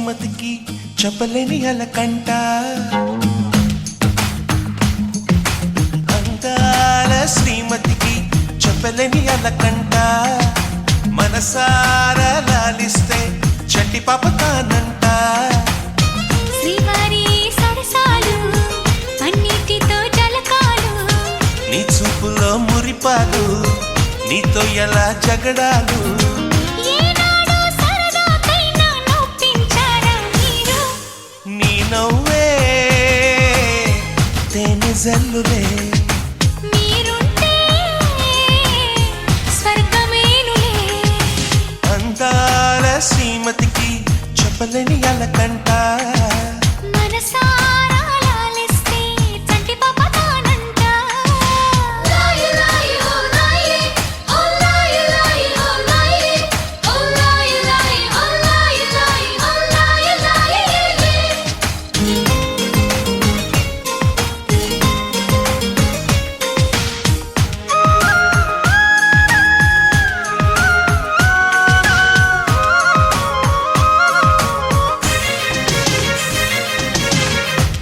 శ్రీమతికి చెప్పలేని అలకంట అందాల శ్రీమతికి చెప్పలేని అలకంట మనసారా లాలిస్తే చట్టి పాప తానంట శ్రీవారి సరసాలు అన్నిటితో జలకాలు నీ చూపులో మురిపాలు నీతో ఎలా జగడాలు ఏనాడు సరదాకైనా నొప్పించారా మీరు నీ నవ్వే తేనె జల్లులే మీరుంటే స్వర్గమేనులే అందాల శ్రీమతికి చెప్పలేని అలకంట మనసారా లాలిస్తే చంటి పాప తానంట లాయి లాయి ఓ లాయి ఓ లాయి లాయి ఓ లాయి ఓ లాయి లాయి ఓ లాయి లాయి ఓ లాయి లాయి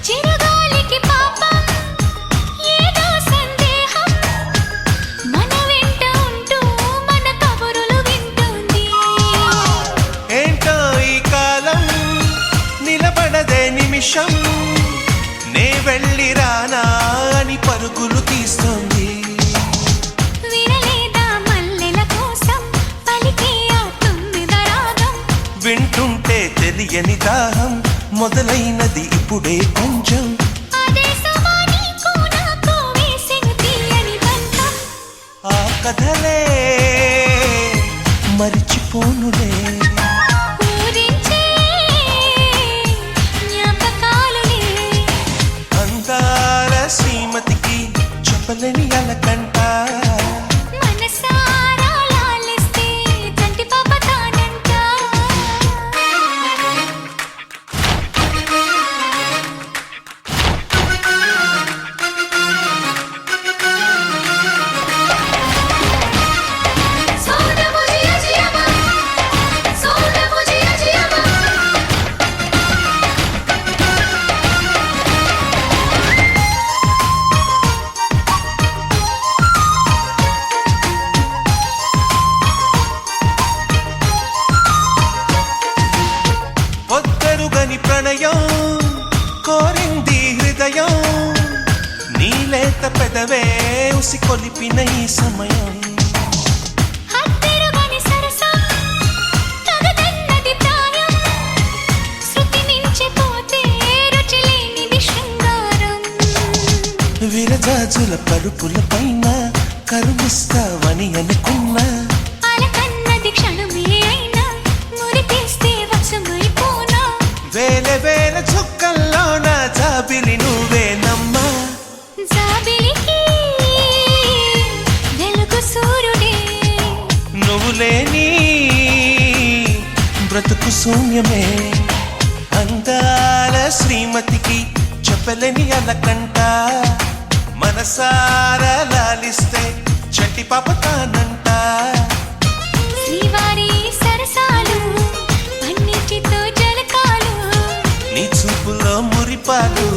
చిరగాలికి పాపం ఏదో సందేహం మన వెంట ఉంటూ మన కబురులు వింటుంది ఏంటో ఈ కాలం నిలబడదే నిమిషం నే వెళ్ళి రానా అని పరుగులు తీస్తుంది వినలేదా మల్లెల కోసం పలికే ఆ తుమ్మిద రాగం వింటుంటే తెలియని దాహం మొదలైనది ఇప్పుడే కొంచెం అదే సుమా నీకు నాకు వేసెను తీయని బంధం ఆ కథలే మరిచిపోనులే ఊరించే జ్ఞాపకాలులే అందాల శ్రీమతికి చెప్పలేని అలకంట మనసారా లాలిస్తే చంటి పాప తానంట సోనా ముజియా జియామా సోనా ముజియా జియామా పొద్దరుగని ప్రణయం కోరింది హృదయం నీలేత పెదవే ఉసి కొలిపిన ఈ సమయం హత్తెరుగని సరసం తగదన్నది ప్రాయం శృతి మించిపోతే రుచి లేనిది శృంగారం విరజాజుల పరుపుల పైన కరుమిస్తావని అనుకున్నా అలకన్నది క్షణమే అయినా మురిపిస్తే వశమైపోనా వేల వేల చుక్కల్లోన జాబిలి నువ్వేనమ్మా జాబిలికి వెలుగు సూర్యుడే నువ్వు లేని బ్రతుకు శూన్యమే అందాల శ్రీమతికి చెప్పలేని అలకంట మనసారా లాలిస్తే చట్టి పాప తానంట శ్రీవారి సరసాలు అన్నిటితో జలకాలు నీ చూపులో మురిపాలు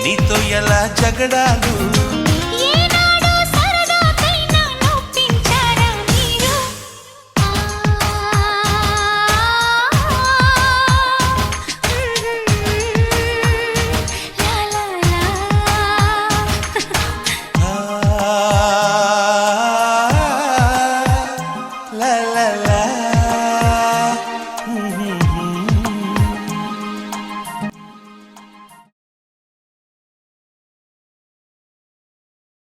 నీతో ఎలా జగడాలు